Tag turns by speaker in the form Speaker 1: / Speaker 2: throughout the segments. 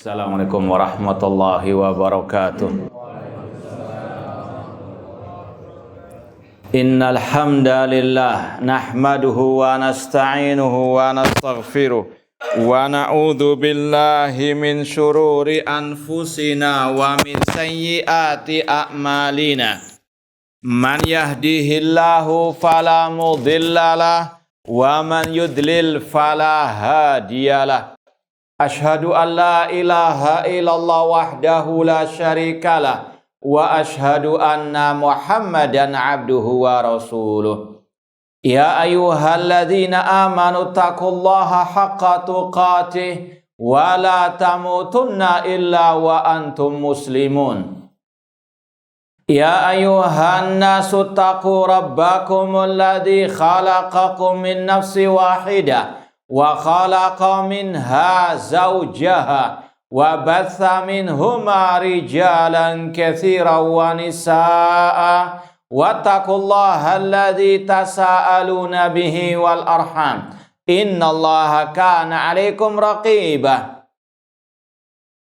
Speaker 1: Assalamualaikum warahmatullahi wabarakatuh. Innal hamdalillah nahmaduhu wa nasta'inuhu wa nastaghfiruh wa na'udzu billahi min syururi anfusina wa min sayyiati a'malina. Man yahdihillahu fala mudhillalah wa man yudlil fala hadiyalah. Ashhadu an la ilaha illallah wahdahu la syarikalah wa ashhadu anna Muhammadan abduhu wa rasuluh. Ya ayyuhalladzina amanu taqullaha haqqa tuqatih wa la tamutunna illa wa antum muslimun. Ya ayyuhan nasu taqu rabbakumul ladzi khalaqakum min nafsin wahidah wa khalaqa minha zawjaha wa batha minhuma rijalan katsiran wa nisaa'a wattaqullaha alladzi tasaaluna bihi wal arham innallaha kana 'alaikum raqiba.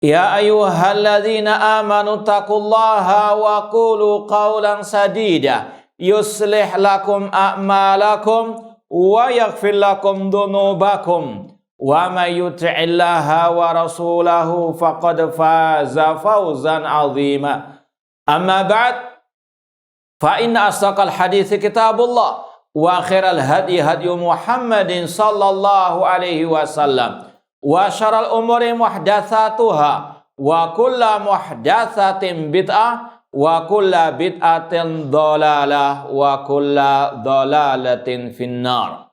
Speaker 1: Ya ayyuhalladzina amanu taqullaha wa qulu qawlan sadida yuslih lakum a'malakum wa yaghfir lakum dhunubakum wa may yuti'illaha wa rasulahu faqad faza fawzan 'azima. Amma ba'd, fa inna asdaqal hadithi kitabullah wa khairal hadi hadi Muhammadin sallallahu alaihi wasallam wa syarrul umuri muhdatsatuha wa kullu muhdatsatin bid'ah wa kulla bid'atin dhalalah wa kulla dhalalatin finnar.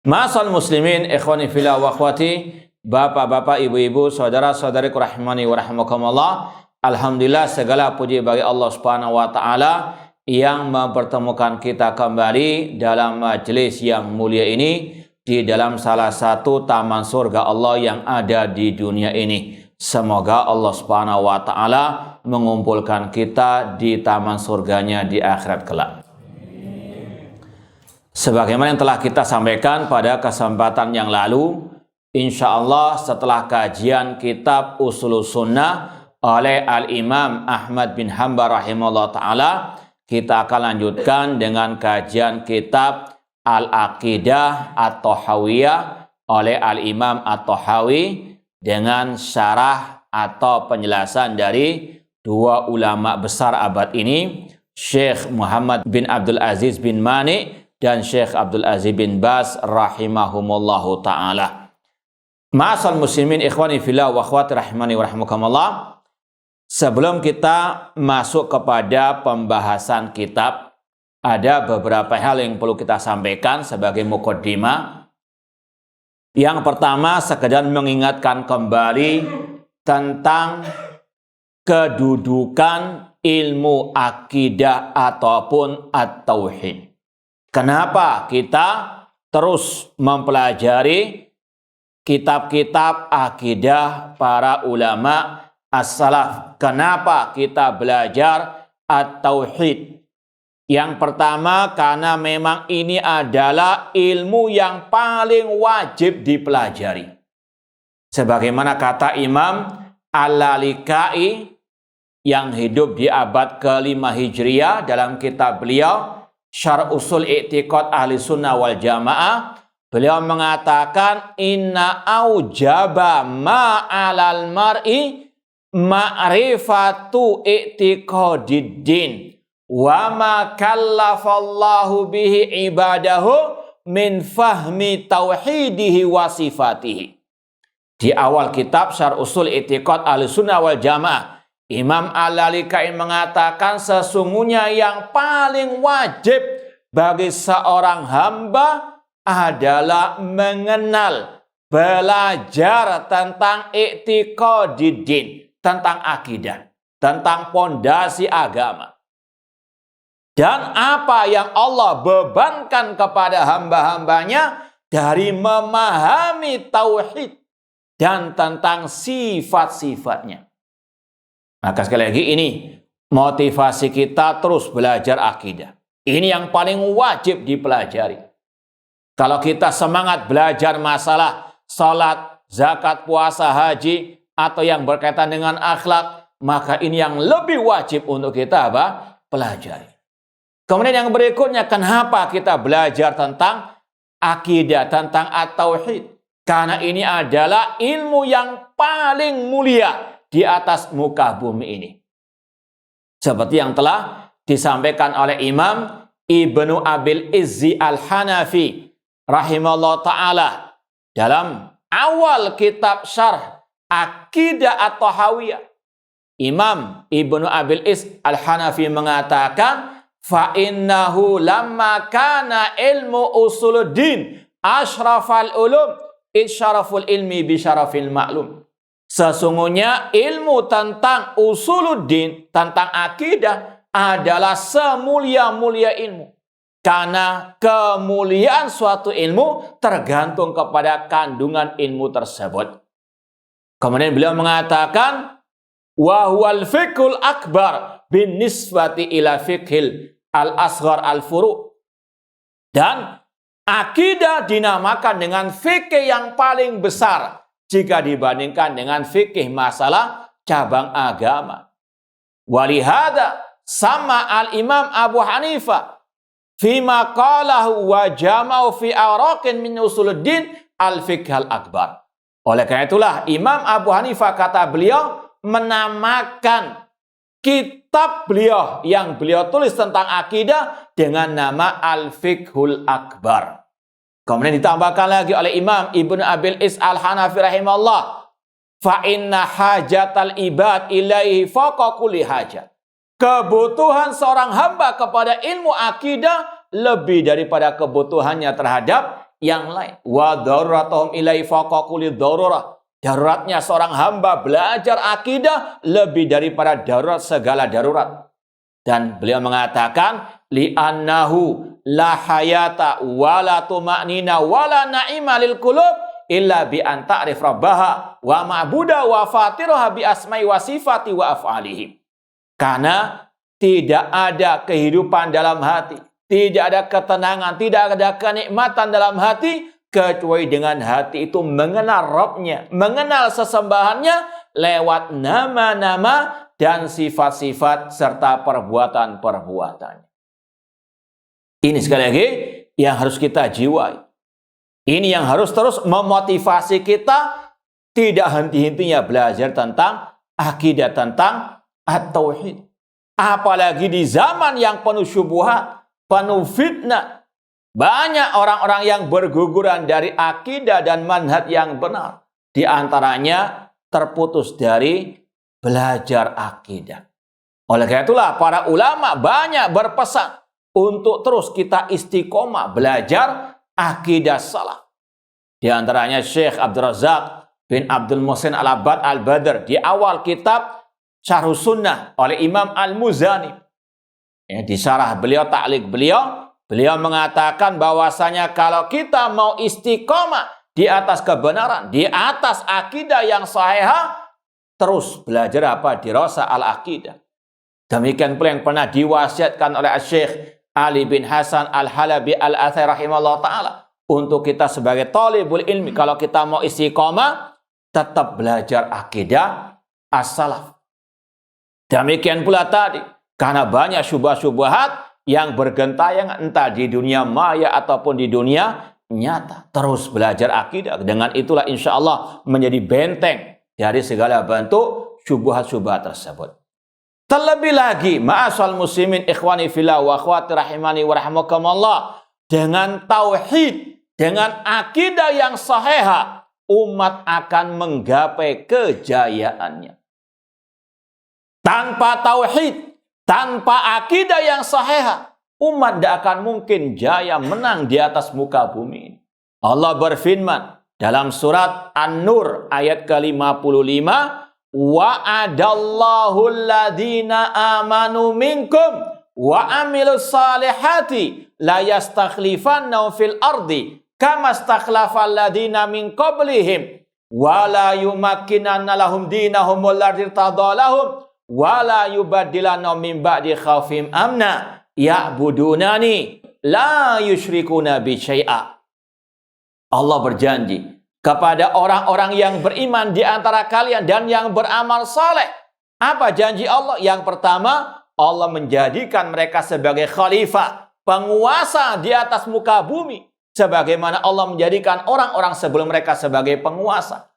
Speaker 1: Ma'asal muslimin, ikhwani fillah wa akhwati, bapak-bapak, ibu-ibu, saudara-saudariku rahimani wa rahimakumullah. Alhamdulillah, segala puji bagi Allah Subhanahu wa taala yang mempertemukan kita kembali dalam majelis yang mulia ini di dalam salah satu taman surga Allah yang ada di dunia ini. Semoga Allah Subhanahu wa taala mengumpulkan kita di taman surganya di akhirat kelak. Sebagaimana yang telah kita sampaikan pada kesempatan yang lalu, insya Allah setelah kajian kitab Ushulus Sunnah oleh Al-Imam Ahmad bin Hanbal rahimahullah ta'ala, kita akan lanjutkan dengan kajian kitab Al-Aqidah At-Tahawiyah oleh Al-Imam At-Tahawi dengan syarah atau penjelasan dari dua ulama besar abad ini, Syekh Muhammad bin Abdul Aziz bin Mani dan Syekh Abdul Aziz bin Baz rahimahumullahu ta'ala. Ma'asal muslimin, ikhwani fillah wa akhwati rahimani wa rahimakumullah. Sebelum kita masuk kepada pembahasan kitab, ada beberapa hal yang perlu kita sampaikan sebagai muqaddimah. Yang pertama, sekedar mengingatkan kembali tentang kedudukan ilmu akidah ataupun at-tauhid. Kenapa kita terus mempelajari kitab-kitab akidah para ulama as-salaf? Kenapa kita belajar at-tauhid? Yang pertama, karena memang ini adalah ilmu yang paling wajib dipelajari. Sebagaimana kata Imam Al-Lalikai yang hidup di abad ke-5 Hijriah dalam kitab beliau Syarh Usul I'tiqad Ahli Sunnah wal Jamaah, beliau mengatakan inna aujaba ma'alal mar'i ma'rifatu i'tiqadiddin wa ma kallafallahu bihi ibadahu min fahmi tauhidihi wa sifatihi. Di awal kitab Syarh Usul I'tiqad Ahlussunnah wal Jamaah, Imam Al-Lalikai mengatakan sesungguhnya yang paling wajib bagi seorang hamba adalah mengenal, belajar tentang i'tiqadiddin, tentang akidah, tentang pondasi agama. Dan apa yang Allah bebankan kepada hamba-hambanya dari memahami tauhid dan tentang sifat-sifatnya. Maka sekali lagi ini motivasi kita terus belajar akidah. Ini yang paling wajib dipelajari. Kalau kita semangat belajar masalah salat, zakat, puasa, haji, atau yang berkaitan dengan akhlak, maka ini yang lebih wajib untuk kita pelajari. Kemudian yang berikutnya, kenapa kita belajar tentang akidah, tentang at-tauhid? Karena ini adalah ilmu yang paling mulia di atas muka bumi ini. Seperti yang telah disampaikan oleh Imam Ibnu Abil Izzi Al-Hanafi rahimahullah ta'ala dalam awal kitab syarh Aqidah At-Tahawiyah. Imam Ibnu Abil Izzi Al-Hanafi mengatakan, fa innahu lamma kana ilmu usuluddin asyrafal ulum isyaraful ilmi bisyarafil ma'lum. Sesungguhnya ilmu tentang usuluddin, tentang akidah adalah semulia-mulia ilmu. Karena kemuliaan suatu ilmu tergantung kepada kandungan ilmu tersebut. Kemudian beliau mengatakan, wa huwal fiqhul akbar bin nisbati ila fiqhil al-asghar al-furu'. Dan akidah dinamakan dengan fikih yang paling besar jika dibandingkan dengan fikih masalah cabang agama. Walihada sama al-Imam Abu Hanifah fima qalahu wa jama'u fi awraqin min usuluddin al-fiqh al-akbar. Oleh karena itulah Imam Abu Hanifah, kata beliau, menamakan kitab beliau yang beliau tulis tentang akidah dengan nama Al-Fiqhul Akbar. Kemudian ditambahkan lagi oleh Imam Ibnu Abil Izz Al-Hanafi rahimahullah, fa inna hajatal ibad ilaihi faqa kulli hajat. Kebutuhan seorang hamba kepada ilmu akidah lebih daripada kebutuhannya terhadap yang lain. Wa daruratuhum ilaihi faqa kulli darurah. Daruratnya seorang hamba belajar akidah lebih daripada darurat segala darurat. Dan beliau mengatakan, li'annahu la hayata wa la tuma'nina wa la na'ima lil qulub illa bi an ta'rif rabbaha wa ma'buda wa fatiraha bi asma'i wa sifati wa af'alihi. Karena tidak ada kehidupan dalam hati, tidak ada ketenangan, tidak ada kenikmatan dalam hati kecuali dengan hati itu mengenal Rabbnya, mengenal sesembahannya lewat nama-nama dan sifat-sifat serta perbuatan-perbuatan. Ini sekali lagi yang harus kita jiwai. Ini yang harus terus memotivasi kita tidak henti-hentinya belajar tentang akidah, tentang at-tauhid. Apalagi di zaman yang penuh syubhat, penuh fitnah. Banyak orang-orang yang berguguran dari akidah dan manhaj yang benar. Di antaranya terputus dari belajar akidah. Oleh karena itulah para ulama banyak berpesan untuk terus kita istiqomah belajar akidah salaf. Di antaranya Syekh Abdul Razak bin Abdul Muhsin Al-Abbad Al-Badr di awal kitab Syarhus Sunnah oleh Imam Al-Muzani. Di syarah beliau, ta'liq beliau, beliau mengatakan bahwasanya kalau kita mau istiqomah di atas kebenaran, di atas akidah yang sahihah, terus belajar apa? Dirasa al-aqidah. Demikian pula yang pernah diwasiatkan oleh Syekh Ali bin Hasan Al-Halabi Al-Athari rahimahullah ta'ala. Untuk kita sebagai talibul ilmi, kalau kita mau istiqomah, tetap belajar akidah as-salaf. Demikian pula tadi, karena banyak syubhat-syubhat yang bergentayangan entah di dunia maya ataupun di dunia nyata. Terus belajar akidah. Dengan itulah insya Allah menjadi benteng dari segala bentuk syubhat-syubhat tersebut. Terlebih lagi, ma'asal muslimin ikhwani fillah wa akhwati rahimani wa rahmakumullah, dengan tauhid, dengan akidah yang sahihah, umat akan menggapai kejayaannya. Tanpa tauhid, tanpa akidah yang sahihah, umat tidak akan mungkin jaya menang di atas muka bumi. Allah berfirman dalam surat An-Nur ayat ke-55, wa'adallahu alladhina amanu minkum wa amilus salihati la yastakhlifannahum fil ardi kama stakhlafal ladina min qablihim wa la yumakkinanna lahum dinahum alladzi tadalahum wa la yubaddilannahum min ba'di khaufihim amna ya'budunani la yusyrikuna bi syai'a. Allah berjanji, kepada orang-orang yang beriman di antara kalian dan yang beramal saleh. Apa janji Allah? Yang pertama, Allah menjadikan mereka sebagai khalifah, penguasa di atas muka bumi, sebagaimana Allah menjadikan orang-orang sebelum mereka sebagai penguasa.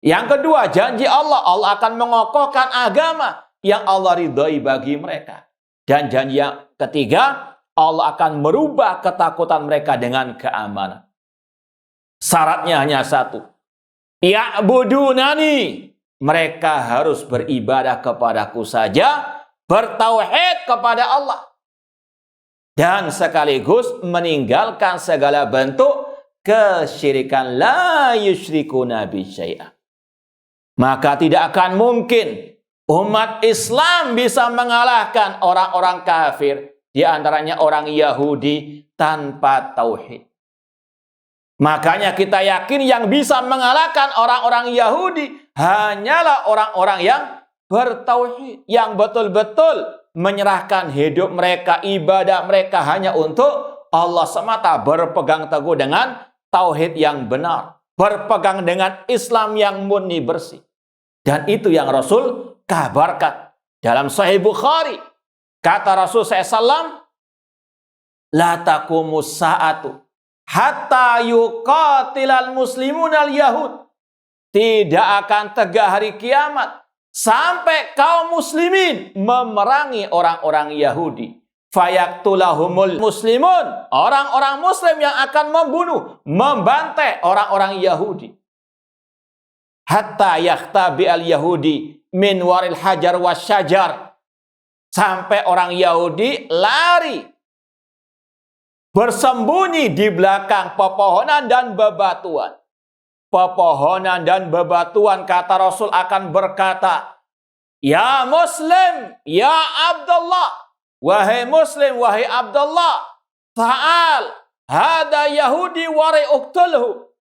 Speaker 1: Yang kedua, janji Allah, Allah akan mengokohkan agama yang Allah ridhoi bagi mereka. Dan janji yang ketiga, Allah akan merubah ketakutan mereka dengan keamanan. Syaratnya hanya satu. Ya'budunani. Mereka harus beribadah kepadaku saja, bertauhid kepada Allah. Dan sekaligus meninggalkan segala bentuk kesyirikan. La yusyrikuna bi syai'an. Maka tidak akan mungkin umat Islam bisa mengalahkan orang-orang kafir, di antaranya orang Yahudi, tanpa tauhid. Makanya kita yakin yang bisa mengalahkan orang-orang Yahudi hanyalah orang-orang yang bertauhid, yang betul-betul menyerahkan hidup mereka, ibadah mereka hanya untuk Allah semata, berpegang teguh dengan tauhid yang benar, berpegang dengan Islam yang murni bersih. Dan itu yang Rasul kabarkan dalam Sahih Bukhari. Kata Rasul SAW, la taqumus sa'atu hatta yuqatilal muslimun al-yahud. Tidak akan tegak hari kiamat sampai kaum muslimin memerangi orang-orang Yahudi. Fayaktulahumul muslimun. Orang-orang muslim yang akan membunuh, membantai orang-orang Yahudi. Hatta yakhtabi al-yahudi min waril hajar wasyajar. Sampai orang Yahudi lari, bersembunyi di belakang pepohonan dan bebatuan. Pepohonan dan bebatuan, kata Rasul, akan berkata, ya Muslim, ya Abdullah, wahai Muslim, wahai Abdullah, ta'al, hada Yahudi wari uktulhu.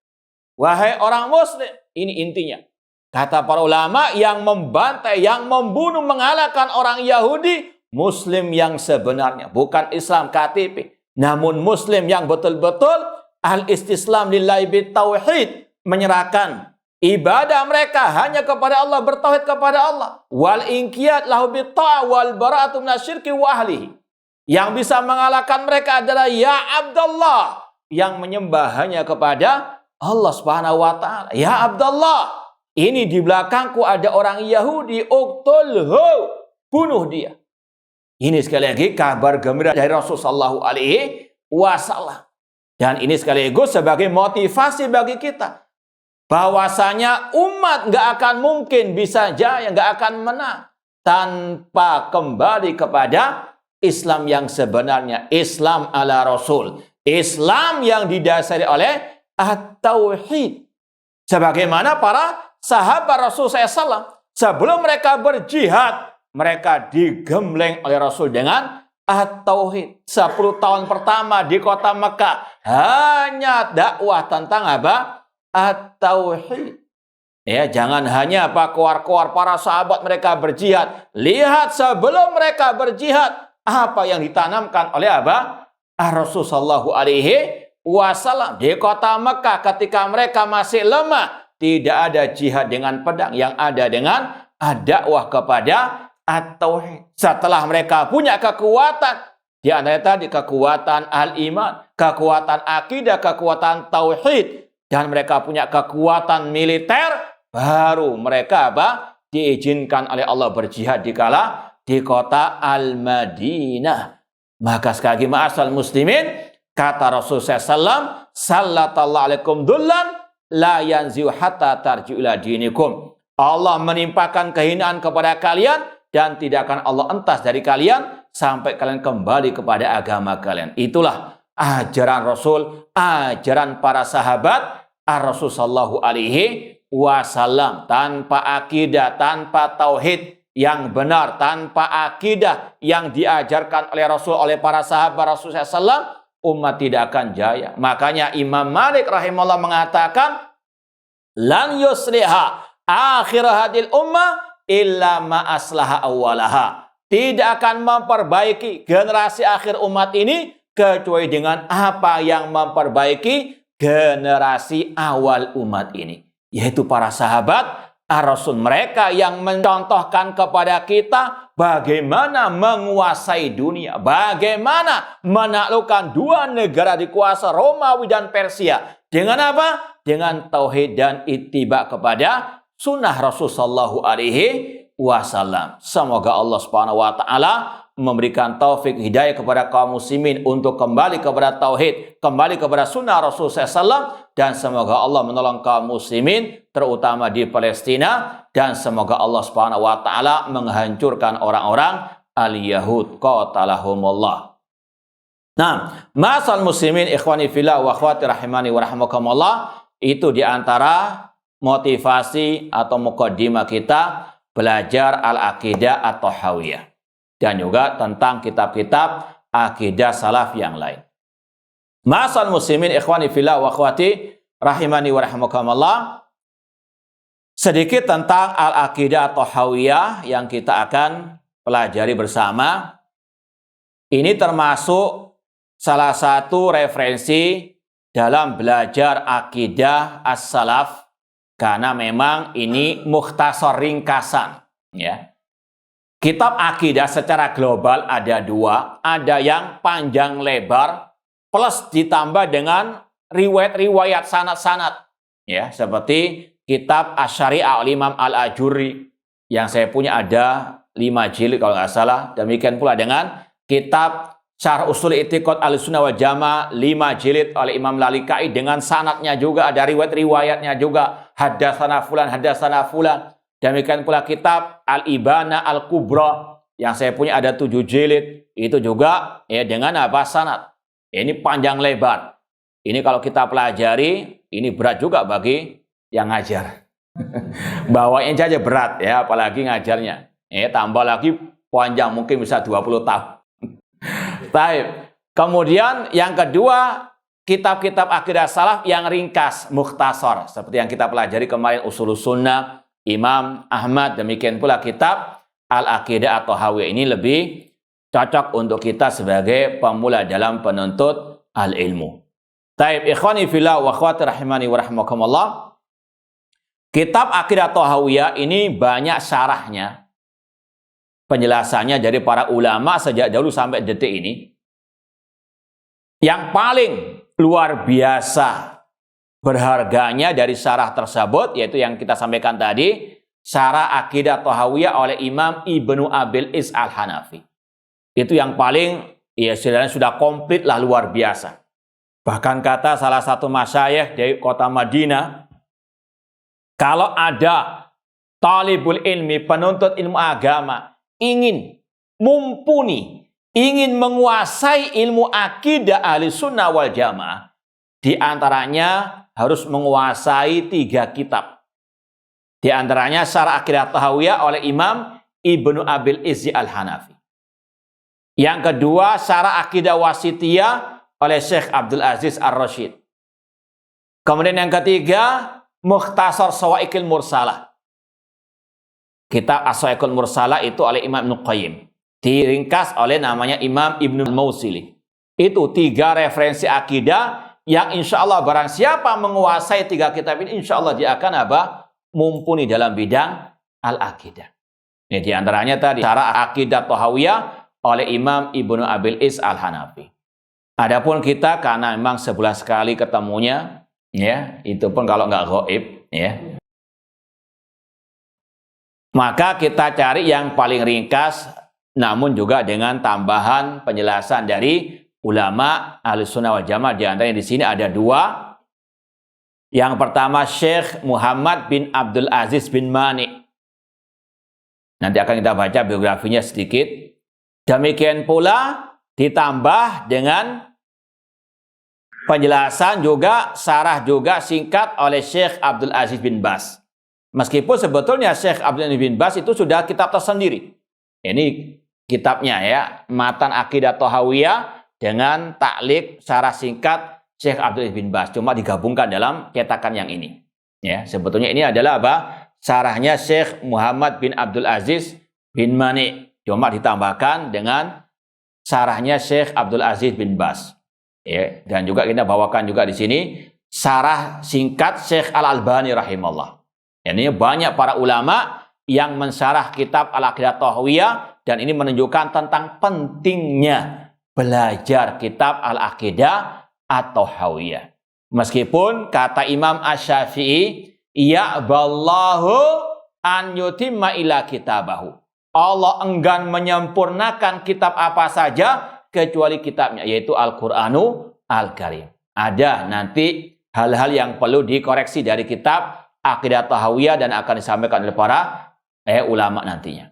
Speaker 1: Wahai orang Muslim, ini intinya. Kata para ulama, yang membantai, yang membunuh, mengalahkan orang Yahudi, Muslim yang sebenarnya. Bukan Islam KTP. Namun Muslim yang betul-betul al-istislam lillahi bitauhid. Menyerahkan ibadah mereka hanya kepada Allah, bertauhid kepada Allah. Wal inqiyad lahu bitta'ah wal bara'atu minasyirki wa ahlihi. Yang bisa mengalahkan mereka adalah ya Abdullah, yang menyembah hanya kepada Allah Subhanahu wa taala. Ya Abdullah, ini di belakangku ada orang Yahudi, uqtulhu, bunuh dia. Ini sekali lagi kabar gembira dari Rasulullah SAW. Dan ini sekaligus sebagai motivasi bagi kita. Bahwasanya umat nggak akan mungkin bisa jaya, nggak akan menang tanpa kembali kepada Islam yang sebenarnya. Islam ala Rasul. Islam yang didasari oleh at-tauhid. Sebagaimana para sahabat Rasul SAW. Sebelum mereka berjihad, mereka digembleng oleh Rasul dengan at-tauhid. 10 tahun pertama di kota Mekah hanya dakwah tentang apa? At-tauhid. Ya, jangan hanya keluar-keluar para sahabat mereka berjihad. Lihat sebelum mereka berjihad, apa yang ditanamkan oleh apa? Rasulullah SAW di kota Mekah ketika mereka masih lemah. Tidak ada jihad dengan pedang, yang ada dengan dakwah kepada at-tauhid. Setelah mereka punya kekuatan, di antara tadi kekuatan al-iman, kekuatan akidah, kekuatan tauhid, dan mereka punya kekuatan militer, baru mereka apa? Diizinkan oleh Allah berjihad di kota Al-Madinah. Maka sekali lagi ma'asal muslimin, kata Rasulullah SAW, sallallahu alaikum dullan la yanzi'u hatta tarji'u ila dinikum. Allah menimpakan kehinaan kepada kalian dan tidak akan Allah entas dari kalian sampai kalian kembali kepada agama kalian. Itulah ajaran Rasul, ajaran para sahabat Rasul sallallahu alaihi wasallam. Tanpa akidah, tanpa tauhid yang benar, tanpa akidah yang diajarkan oleh Rasul, oleh para sahabat Rasul SAW, umat tidak akan jaya. Makanya Imam Malik rahimahullah mengatakan, lan yusliha akhir hadil ummah illa ma aslaha awwalaha. Tidak akan memperbaiki generasi akhir umat ini kecuali dengan apa yang memperbaiki generasi awal umat ini, yaitu para sahabat Ar-Rasul, mereka yang mencontohkan kepada kita bagaimana menguasai dunia, bagaimana menaklukkan dua negara dikuasai, Romawi dan Persia. Dengan apa? Dengan tauhid dan ittiba kepada sunnah Rasul sallallahu alaihi wasallam. Semoga Allah Subhanahu wa taala memberikan taufik hidayah kepada kaum muslimin untuk kembali kepada tauhid, kembali kepada sunnah Rasul SAW, dan semoga Allah menolong kaum muslimin terutama di Palestina, dan semoga Allah Subhanahu wa taala menghancurkan orang-orang al-Yahud qatalahumullah. Nah, masal muslimin ikhwani fillah wa akhwati rahimani wa rahmakumullah, itu diantara motivasi atau muqaddimah kita belajar al-aqidah at-tahawiyah, dan juga tentang kitab-kitab akidah salaf yang lain. Masal muslimin ikhwani fillah wa akhwati rahimani wa rahmakumullah, sedikit tentang al-aqidah at-tahawiyah yang kita akan pelajari bersama. Ini termasuk salah satu referensi dalam belajar akidah as-salaf, karena memang ini mukhtasar, ringkasan, ya. Kitab akidah secara global ada dua, ada yang panjang lebar plus ditambah dengan riwayat-riwayat sanad-sanad, ya, seperti kitab Asy-Syari'ah Imam Al-Ajurri yang saya punya ada 5 jilid kalau nggak salah. Demikian pula dengan kitab Syarh Ushul I'tiqad Ahlussunnah wal Jamaah 5 jilid oleh Imam Lalikai dengan sanadnya juga, ada riwayat-riwayatnya juga, hadatsana fulan, hadatsana fulan. Demikian pula kitab Al-Ibana Al-Kubra yang saya punya ada 7 jilid, itu juga ya dengan apa? Sanad. Ini panjang lebar. Ini kalau kita pelajari, ini berat juga bagi yang ngajar. Bawanya saja berat ya, apalagi ngajarnya. Tambah lagi panjang, mungkin bisa 20 tahun. Baik. Kemudian yang kedua, kitab-kitab akidah salaf yang ringkas, mukhtasar, seperti yang kita pelajari kemarin Ushulus Sunnah Imam Ahmad, demikian pula kitab Al-Aqidah at-Tahawiyah. Ini lebih cocok untuk kita sebagai pemula dalam penuntut al-ilmu. Taib ikhwani fillah wa akhwati rahimani wa rahmakumullah. Kitab Aqidah at-Tahawiyah ini banyak syarahnya, penjelasannya dari para ulama sejak dahulu sampai detik ini. Yang paling luar biasa berharganya dari syarah tersebut, yaitu yang kita sampaikan tadi, syarah Aqidah Tahawiyah oleh Imam Ibnu Abil Is Al-Hanafi. Itu yang paling, ya sebenarnya sudah komplit lah, luar biasa. Bahkan kata salah satu masyayikh dari kota Madinah, kalau ada talibul ilmi, penuntut ilmu agama, ingin mumpuni, ingin menguasai ilmu akidah ahli sunnah wal jamaah, di antaranya harus menguasai 3 kitab. Di antaranya Syarah Aqidah Tahawiyah oleh Imam Ibnu Abil Izzi Al-Hanafi. Yang kedua, Syarah Aqidah Wasithiyah oleh Syekh Abdul Aziz Ar-Rasyid. Kemudian yang ketiga, Mukhtasar Shawa'iqul Mursalah. Kitab As-Shawa'iqul Mursalah itu oleh Imam Ibnu Qayyim. Diringkas oleh namanya Imam Ibnu Al-Mausili. Itu 3 referensi akidah yang insya Allah barang siapa menguasai 3 kitab ini, insya Allah dia akan apa? Mumpuni dalam bidang al-aqidah. Ini diantaranya tadi Syarah Aqidah Tahawiyah oleh Imam Ibnu Abil Is Al-Hanafi. Adapun kita karena memang sebulan sekali ketemunya, ya, itu pun kalau nggak gaib, ya. Maka kita cari yang paling ringkas, namun juga dengan tambahan penjelasan dari ulama Ahlussunnah wal Jamaah. Di antaranya di sini ada 2. Yang pertama Syekh Muhammad bin Abdul Aziz bin Mani. Nanti akan kita baca biografinya sedikit. Demikian pula ditambah dengan penjelasan juga, syarah juga singkat oleh Syekh Abdul Aziz bin Baz. Meskipun sebetulnya Syekh Abdul Aziz bin Baz itu sudah kitab tersendiri. Ini kitabnya ya, Matan Aqidah Tahawiyah dengan taklik syarah singkat Syekh Abdul Aziz bin Baz, cuma digabungkan dalam cetakan yang ini. Ya, sebetulnya ini adalah apa? Syarahnya Syekh Muhammad bin Abdul Aziz bin Mani, cuma ditambahkan dengan syarahnya Syekh Abdul Aziz bin Baz. Ya, dan juga kita bawakan juga di sini syarah singkat Syekh Al-Albani rahimahullah. Ini banyak para ulama yang mensyarah kitab Al-Aqidah Thahawiyah, dan ini menunjukkan tentang pentingnya belajar kitab Al-Aqidah At-Thahawiyah. Meskipun kata Imam Asy-Syafi'i, ya'ballahu an yutimma ila kitabahu. Allah enggan menyempurnakan kitab apa saja kecuali kitabnya, yaitu Al-Qur'anu Al-Karim. Ada nanti hal-hal yang perlu dikoreksi dari kitab Aqidah Thahawiyah dan akan disampaikan oleh para ulama nantinya.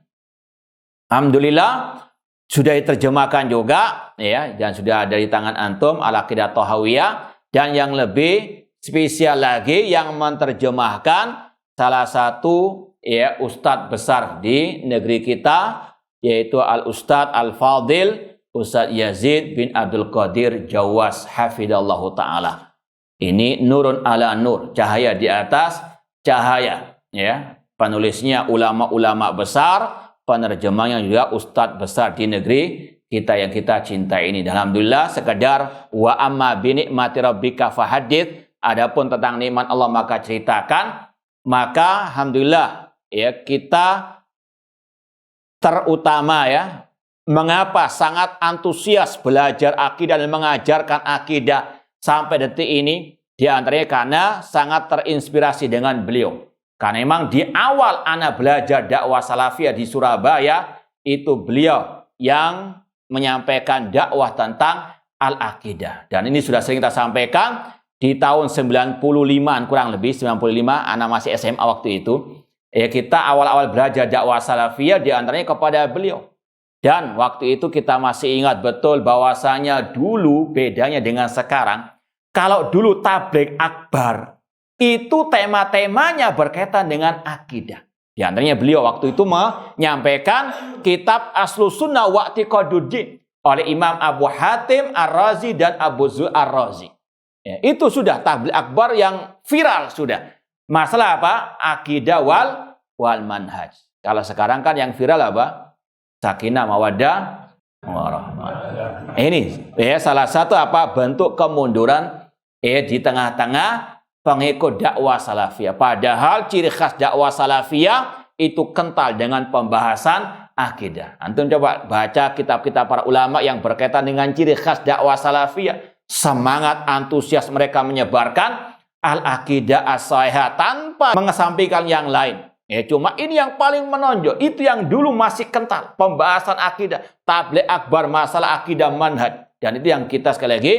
Speaker 1: Alhamdulillah sudah diterjemahkan juga ya, dan sudah ada di tangan antum Al-Aqidah Thahawiyah, dan yang lebih spesial lagi yang menerjemahkan salah satu ya ustadz besar di negeri kita, yaitu Al-Ustadz Al-Fadil Ustadz Yazid bin Abdul Qadir Jawas hafidallahu ta'ala. Ini nurun ala nur, cahaya di atas cahaya ya. Penulisnya ulama-ulama besar, penerjemahnya juga ustadz besar di negeri kita yang kita cintai ini. Alhamdulillah, sekedar wa amma bi ni'mati rabbika fahadits, adapun tentang nikmat Allah maka ceritakan. Maka alhamdulillah ya, kita terutama ya, mengapa sangat antusias belajar akidah dan mengajarkan akidah sampai detik ini, di antaranya karena sangat terinspirasi dengan beliau. Karena memang di awal anak belajar dakwah salafiyah di Surabaya, itu beliau yang menyampaikan dakwah tentang al-aqidah. Dan ini sudah sering kita sampaikan di tahun 95-an, kurang lebih 95, anak masih SMA waktu itu. Ya, kita awal-awal belajar dakwah salafiyah di antaranya kepada beliau. Dan waktu itu kita masih ingat betul bahwasanya dulu bedanya dengan sekarang. Kalau dulu tabligh akbar, itu tema-temanya berkaitan dengan akidah. Di antaranya beliau waktu itu menyampaikan kitab Aslus Sunnah wa I'tiqaduddin oleh Imam Abu Hatim Ar-Razi dan Abu Zur Ar-Razi. Ya, itu sudah tabligh akbar yang viral sudah. Masalah apa? Akidah wal manhaj. Kalau sekarang kan yang viral apa? Sakinah, mawaddah, warahmah. Ini ya salah satu apa bentuk kemunduran di tengah-tengah pengikut dakwah salafiyah. Padahal ciri khas dakwah salafiyah itu kental dengan pembahasan akidah. Antum coba baca kitab-kitab para ulama yang berkaitan dengan ciri khas dakwah salafiyah. Semangat antusias mereka menyebarkan al-aqidah as-sahihah tanpa mengesampingkan yang lain. Ya, cuma ini yang paling menonjol, itu yang dulu masih kental pembahasan akidah, tabligh akbar masalah akidah manhaj. Dan itu yang kita sekali lagi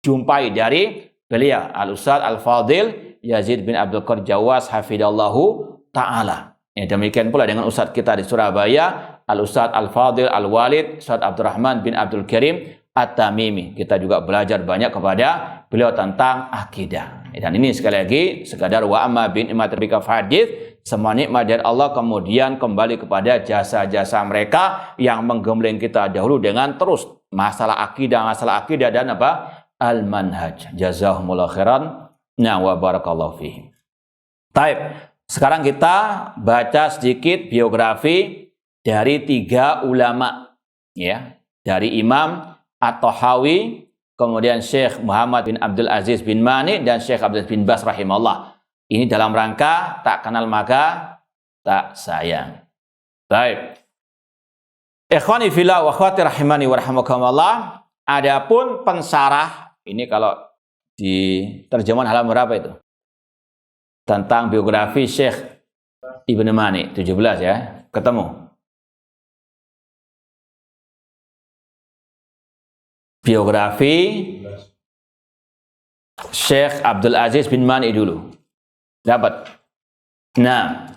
Speaker 1: jumpai dari beliau Al-Ustadz Al-Fadil Yazid bin Abdul Qadir Jawas hafidallahu ta'ala. Ya, demikian pula dengan ustadz kita di Surabaya, Al-Ustadz Al-Fadil Al-Walid Ustadz Abdurrahman bin Abdul Karim At-Tamimi. Kita juga belajar banyak kepada beliau tentang akidah. Dan ini sekali lagi sekadar wa amma bin ni'mati rabbika fahadits, semua nikmat dari Allah kemudian kembali kepada jasa-jasa mereka yang menggembleng kita dahulu dengan terus masalah akidah dan apa? Al-manhaj. Jazahumullah khairan. Nah, wa barakallahu fihi. Taib. Sekarang kita baca sedikit biografi dari 3 ulama ya, dari Imam At-Tahawi, kemudian Syekh Muhammad bin Abdul Aziz bin Mani dan Syekh Abdul bin Bas rahimahullah. Ini dalam rangka tak kenal maka tak sayang. Baik. Ikhwani fillah wa akhwati rahimani wa rahimakumullah. Adapun pensarah ini kalau di terjemahan halaman berapa itu? Tentang biografi Syekh Ibnu Mani 17 ya. Ketemu. Biografi Syekh Abdul Aziz bin Mani dulu. Dapat. Nah,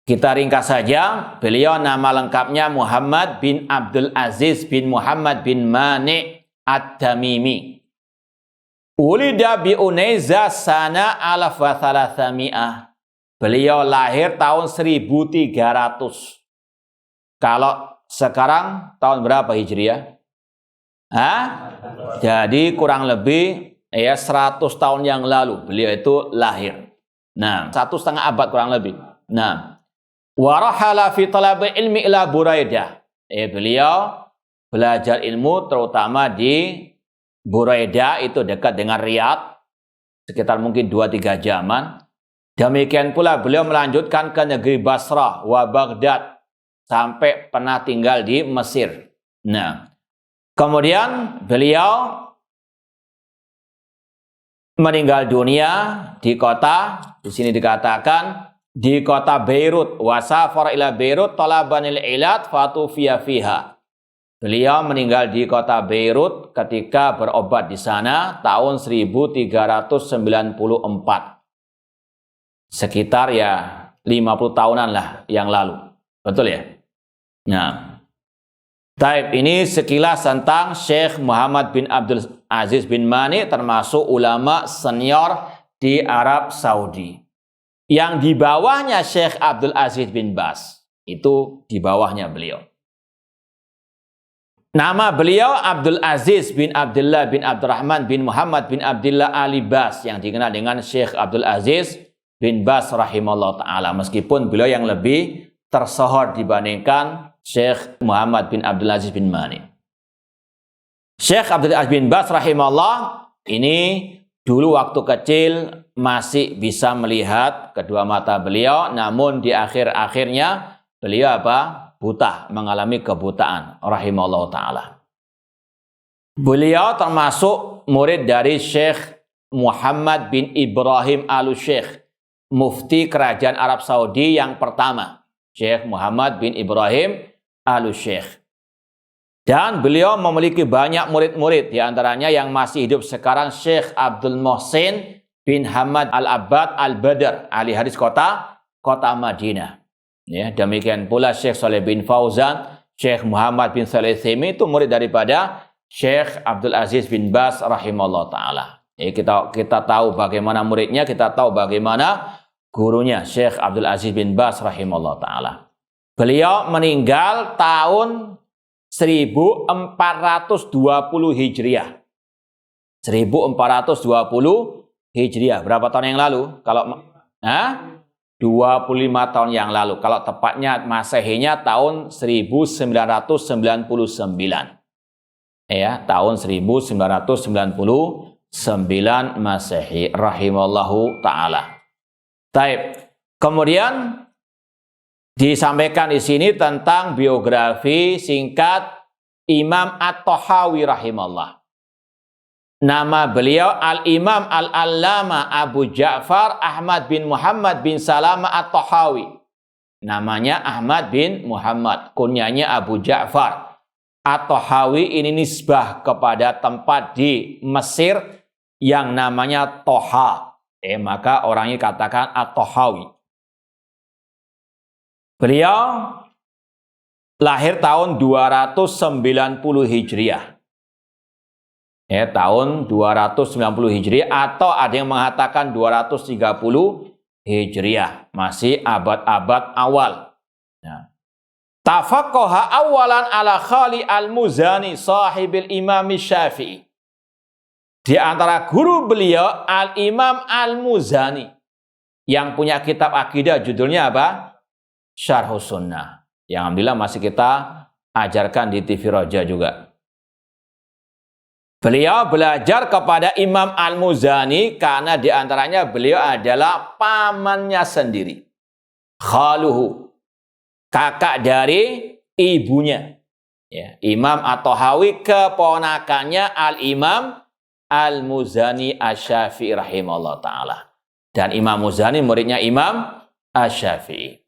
Speaker 1: kita ringkas saja. Beliau nama lengkapnya Muhammad bin Abdul Aziz bin Muhammad bin Mani At-Tamimi. Ulida bi Unaiza sana alaf wa thalathami'ah. Beliau lahir tahun 1300. Kalau sekarang tahun berapa Hijriah? Jadi kurang lebih ya 100 tahun yang lalu beliau itu lahir. Nah, 1,5 abad kurang lebih. Nah, warahala fi talabi ilmi ila Buraidah. Beliau belajar ilmu terutama di Buraidah, itu dekat dengan Riyadh. sekitar mungkin 2-3 jaman. Demikian pula beliau melanjutkan ke negeri Basrah wa Baghdad sampai pernah tinggal di Mesir. Nah, kemudian beliau meninggal dunia di kota, di sini dikatakan di kota Beirut, wasafar ila Beirut talabanil ilat fatufiya fiha. Beliau meninggal di kota Beirut ketika berobat di sana tahun 1394. Sekitar ya 50 tahunan lah yang lalu. Betul ya? Nah, taib ini sekilas tentang Syekh Muhammad bin Abdul Aziz bin Mani, termasuk ulama senior di Arab Saudi. Yang di bawahnya Syekh Abdul Aziz bin Bas, itu di bawahnya beliau. Nama beliau Abdul Aziz bin Abdullah bin Abdurrahman bin Muhammad bin Abdullah Ali Bas, yang dikenal dengan Syekh Abdul Aziz bin Bas rahimahullah ta'ala. Meskipun beliau yang lebih tersohor dibandingkan Syekh Muhammad bin Abdul Aziz bin Mani. Syekh Abdul Aziz bin Bas rahimahullah ini dulu waktu kecil masih bisa melihat kedua mata beliau, namun di akhir-akhirnya beliau buta, mengalami kebutaan rahimahullah ta'ala. Beliau termasuk murid dari Syekh Muhammad bin Ibrahim al-Syekh, mufti kerajaan Arab Saudi yang pertama, Syekh Muhammad bin Ibrahim al-Syekh. Dan beliau memiliki banyak murid-murid, di antaranya yang masih hidup sekarang Syekh Abdul Muhsin bin Hamad al-Abbad al-Badr, ahli hadis kota Madinah. Ya, demikian pula Syekh Saleh bin Fauzan, Syekh Muhammad bin Saleh Thimi, itu murid daripada Syekh Abdul Aziz bin Bas rahimahullah ta'ala. Kita tahu bagaimana muridnya, kita tahu bagaimana gurunya Syekh Abdul Aziz bin Bas rahimahullah ta'ala. Beliau meninggal tahun 1420 Hijriah. 1420 Hijriah. Berapa tahun yang lalu? Kalau 25 tahun yang lalu. Kalau tepatnya Masehinya tahun 1999. Ya, tahun 1999 Masehi rahimallahu taala. Taib. Kemudian disampaikan di sini tentang biografi singkat Imam At-Tahawi rahimallah. Nama beliau Al-Imam Al-Allama Abu Ja'far Ahmad bin Muhammad bin Salama At-Tahawi. Namanya Ahmad bin Muhammad, kunyanya Abu Ja'far. At-Tahawi ini nisbah kepada tempat di Mesir yang namanya Toha. Maka orangnya katakan At-Tahawi. Beliau lahir tahun 290 Hijriah. Tahun 290 Hijriah, atau ada yang mengatakan 230 Hijriah. Masih abad-abad awal. Tafaqqaha awalan ala Khali al-Muzani sahibil Imam Syafi'i. Di antara guru beliau Al-Imam Al-Muzani yang punya kitab akidah judulnya apa? Syarhus Sunnah. Yang alhamdulillah masih kita ajarkan di TV Roja juga. Beliau belajar kepada Imam Al-Muzani karena di antaranya beliau adalah pamannya sendiri. Khaluhu, kakak dari ibunya. Imam At-Tahawi keponakannya Al-Imam Al-Muzani Asy-Syafi'i rahimahullah ta'ala. Dan Imam Muzani muridnya Imam Asy-Syafi'i.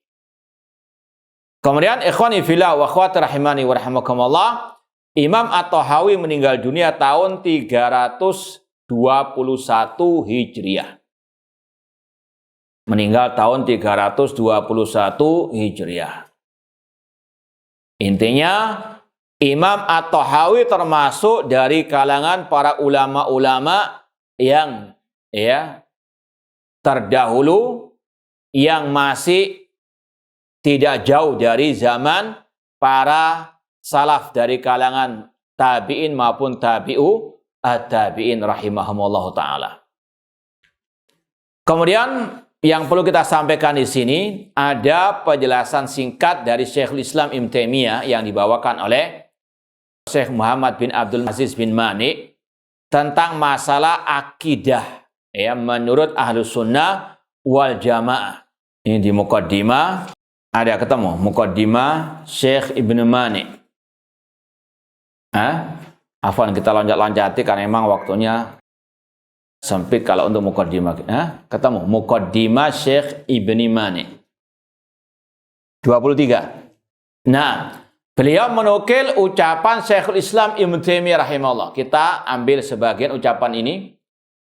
Speaker 1: Kemudian ikhwani fillah wa akhwati rahimani wa rahimakumullah, Imam At-Tahawi meninggal dunia tahun 321 Hijriah. Meninggal tahun 321 Hijriah. Intinya Imam At-Tahawi termasuk dari kalangan para ulama-ulama yang terdahulu, yang masih tidak jauh dari zaman para salaf dari kalangan tabi'in maupun tabi'u at-tabi'in rahimahumullah ta'ala. Kemudian yang perlu kita sampaikan di sini ada penjelasan singkat dari Syekhul Islam Ibnu Taimiyah yang dibawakan oleh Syekh Muhammad bin Abdul Aziz bin Mani tentang masalah akidah Ya, menurut Ahlus Sunnah wal Jamaah. Ini di Muqaddimah ada ketemu Muqaddimah Syekh Ibnu Mani. Afwan, kita loncat-loncati karena memang waktunya sempit kalau untuk Muqaddimah. Ketemu Muqaddimah Syekh Ibnu Mani 23. Nah, beliau menukil ucapan Syekhul Islam Ibnu Taimiyah rahimahullah. Kita ambil sebagian ucapan ini.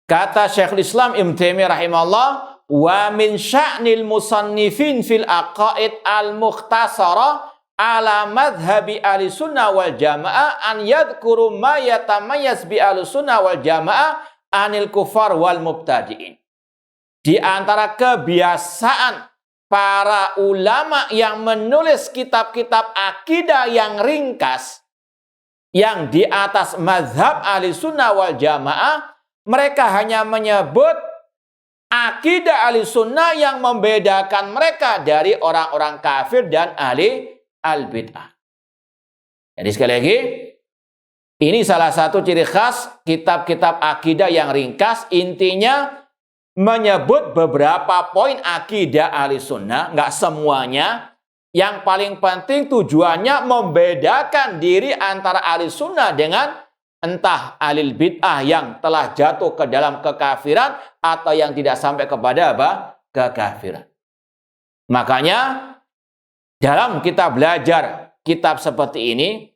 Speaker 1: Kata Syekhul Islam Ibnu Taimiyah rahimahullah, wa min sya'nil musannifin fil aqaid al-mukhtasara ala madhhabi ahli sunnah wal jamaah an yadhkuru ma yatamayyaz bi ahli sunnah wal jamaah anil kufar wal mubtadi'in. Di antara kebiasaan para ulama yang menulis kitab-kitab akidah yang ringkas, yang di atas mazhab ahli sunnah wal jamaah, mereka hanya menyebut akidah ahli sunnah yang membedakan mereka dari orang-orang kafir dan ahli al-bid'ah. Jadi sekali lagi, ini salah satu ciri khas kitab-kitab akidah yang ringkas, intinya menyebut beberapa poin akidah ahli sunnah, nggak semuanya. Yang paling penting tujuannya membedakan diri antara ahli sunnah dengan entah ahli bid'ah yang telah jatuh ke dalam kekafiran atau yang tidak sampai kepada kekafiran. Makanya dalam kita belajar kitab seperti ini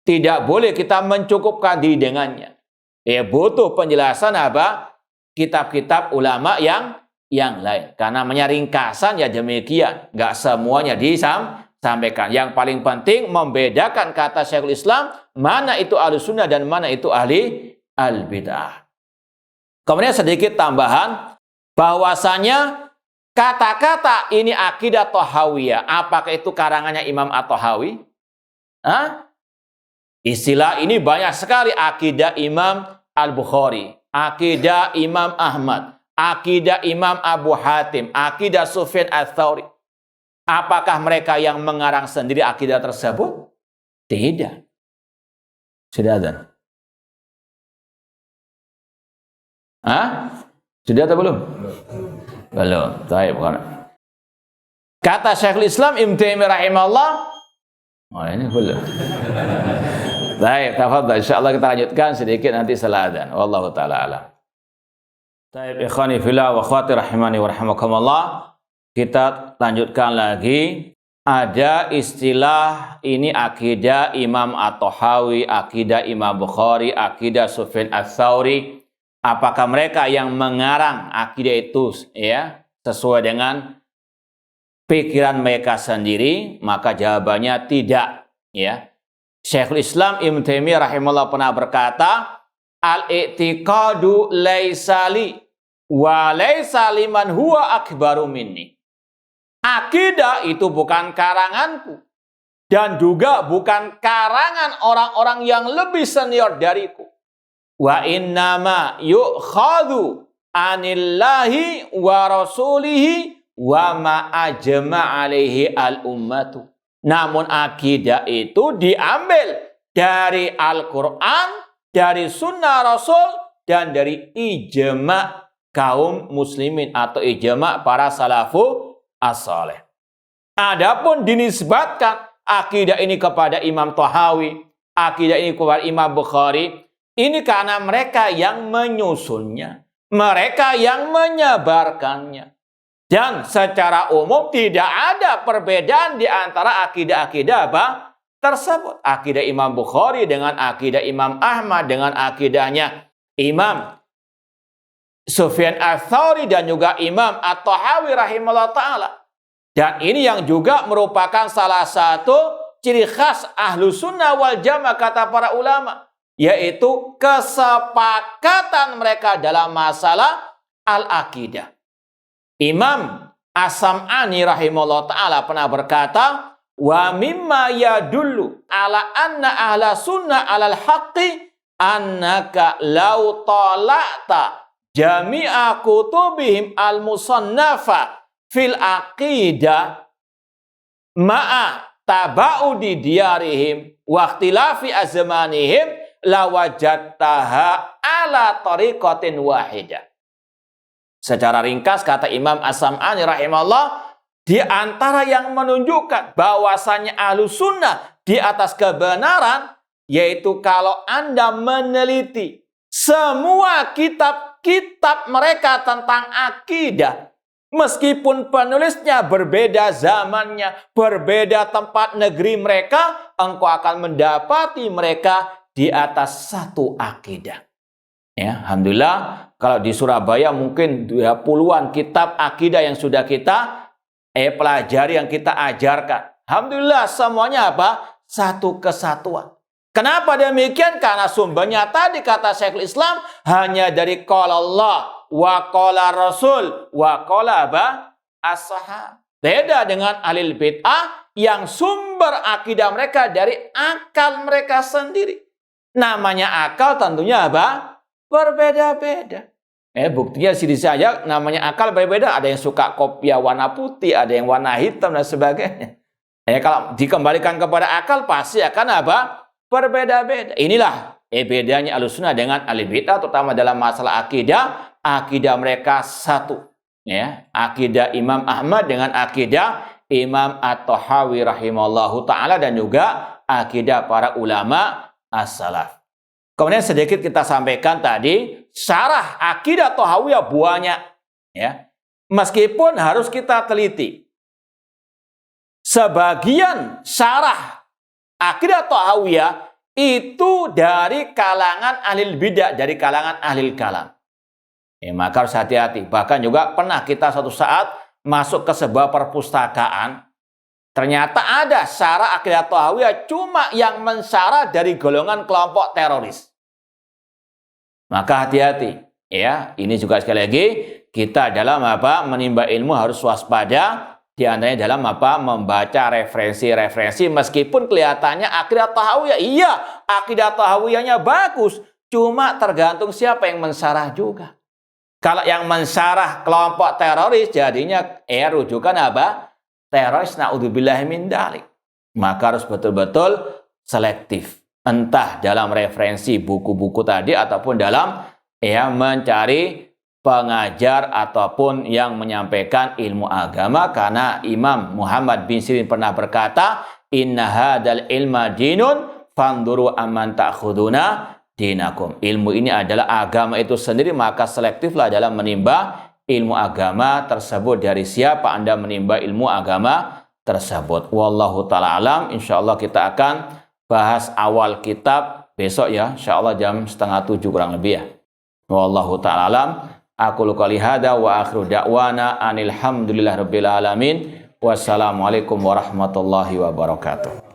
Speaker 1: tidak boleh kita mencukupkan diri dengannya. Butuh penjelasan kitab-kitab ulama yang lain. Karena namanya ringkasan ya demikian. Nggak semuanya disampaikan. Yang paling penting membedakan kata Syekhul Islam, mana itu ahli sunnah dan mana itu ahli al-bid'ah. Kemudian sedikit tambahan, bahwasanya kata-kata ini akidah Thahawiyah. Apakah itu karangannya Imam At-Tahawi? Istilah ini banyak sekali. Akidah Imam Al-Bukhari, akidah Imam Ahmad, akidah Imam Abu Hatim, akidah Sufyan Ats-Tsauri. Apakah mereka yang mengarang sendiri akidah tersebut? Tidak. Sudah ada? Sudah atau belum? Belum. Baik, bukan. Kata Syekhul Islam Ibnu Taimiyah rahimahullah. Ini belum. Baik, tafadhal. Insyaallah kita lanjutkan sedikit nanti setelah adzan. Wallahu taala alam. Baik, ikhwani fillah wa akhwati rahimani wa rahimakumullah. Kita lanjutkan lagi. Ada istilah ini akidah Imam At-Tahawi, akidah Imam Bukhari, akidah Sufyan Ats-Tsauri. Apakah mereka yang mengarang akidah itu ya sesuai dengan pikiran mereka sendiri? Maka jawabannya tidak, ya. Syekhul Islam Ibnu Taimiyah rahimahullah pernah berkata, al-i'tiqadu laisa li wa laisa liman huwa akbaru minni. Akidah itu bukan karanganku dan juga bukan karangan orang-orang yang lebih senior dariku. Wa innama yu'khadhu anillahi wa rasulihi wa ma ajma' alaihi al-ummatu. Namun akidah itu diambil dari Al-Quran, dari sunnah Rasul, dan dari ijma' kaum muslimin atau ijma' para salafu as-saleh. Adapun dinisbatkan akidah ini kepada Imam Tahawi, akidah ini kepada Imam Bukhari, ini karena mereka yang menyusunnya, mereka yang menyebarkannya. Dan secara umum tidak ada perbedaan di antara akidah-akidah tersebut. Akidah Imam Bukhari dengan akidah Imam Ahmad, dengan akidahnya Imam Sufyan Ats-Tsauri dan juga Imam At-Tahawi rahimahullah ta'ala. Dan ini yang juga merupakan salah satu ciri khas ahlu sunnah wal jamaah kata para ulama. Yaitu kesepakatan mereka dalam masalah al-akidah. Imam As-Sam'ani rahimahullah ta'ala pernah berkata, wa mimma yadullu ala anna ahla sunnah alal haqqi annaka law tala'ta jami'a kutubihim al-musannafa fil aqidah ma'a taba'udi diyarihim wa ikhtilafi azmanihim lawajadtaha ala tariqatin wahidah. Secara ringkas kata Imam As-Sam'ani rahimahullah, di antara yang menunjukkan bahwasannya Ahlus Sunnah di atas kebenaran, yaitu kalau Anda meneliti semua kitab-kitab mereka tentang akidah, meskipun penulisnya berbeda zamannya, berbeda tempat negeri mereka, engkau akan mendapati mereka di atas satu akidah. Ya, alhamdulillah, kalau di Surabaya mungkin 20-an kitab akidah yang sudah kita pelajari, yang kita ajarkan. Alhamdulillah, semuanya apa? Satu kesatuan. Kenapa demikian? Karena sumbernya tadi kata Syekhul Islam hanya dari qala Allah wa qala Rasul wa qala as-sahab. Beda dengan ahlul bid'ah yang sumber akidah mereka dari akal mereka sendiri. Namanya akal tentunya apa? Berbeda-beda. Buktinya sini saja namanya akal berbeda. Ada yang suka kopiah warna putih, ada yang warna hitam dan sebagainya. Kalau dikembalikan kepada akal pasti akan apa? Berbeda-beda. Inilah bedanya Ahlussunnah dengan ahli bid'ah, terutama dalam masalah akidah. Akidah mereka satu. Ya, akidah Imam Ahmad dengan akidah Imam At-Tahawi rahimahullahu ta'ala, dan juga akidah para ulama as-salaf. Kemudian sedikit kita sampaikan tadi, syarah akidah Tahawiyah banyak. Ya. Meskipun harus kita teliti. Sebagian syarah akidah Tahawiyah itu dari kalangan ahli bidah, dari kalangan ahli kalam. Maka harus hati-hati. Bahkan juga pernah kita suatu saat masuk ke sebuah perpustakaan. Ternyata ada syarah akidah Tahawiyah cuma yang mensyarah dari golongan kelompok teroris. Maka hati-hati. Ya, ini juga sekali lagi kita dalam apa? Menimba ilmu harus waspada. Di antaranya dalam apa? Membaca referensi-referensi, meskipun kelihatannya akidah Tahawiyah, iya, akidah Tahawiyahnya bagus, cuma tergantung siapa yang mensyarah juga. Kalau yang mensyarah kelompok teroris, jadinya rujukan apa? Teroris, na'udzubillahi min dzalik. Maka harus betul-betul selektif. Entah dalam referensi buku-buku tadi ataupun dalam mencari pengajar ataupun yang menyampaikan ilmu agama, karena Imam Muhammad bin Sirin pernah berkata, inna hadal ilma dinun fanduru amman ta'khuduna dinakum. Ilmu ini adalah agama itu sendiri, maka selektiflah dalam menimba ilmu agama tersebut. Dari siapa Anda menimba ilmu agama tersebut? Wallahu ta'ala alam. Insyaallah kita akan bahas awal kitab besok ya, insyaallah jam 6:30 kurang lebih ya. Wallahu ta'ala alam. Aku qouli hada wa akhiru da'wana anil hamdulillahirabbil alamin. Wassalamualaikum warahmatullahi wabarakatuh.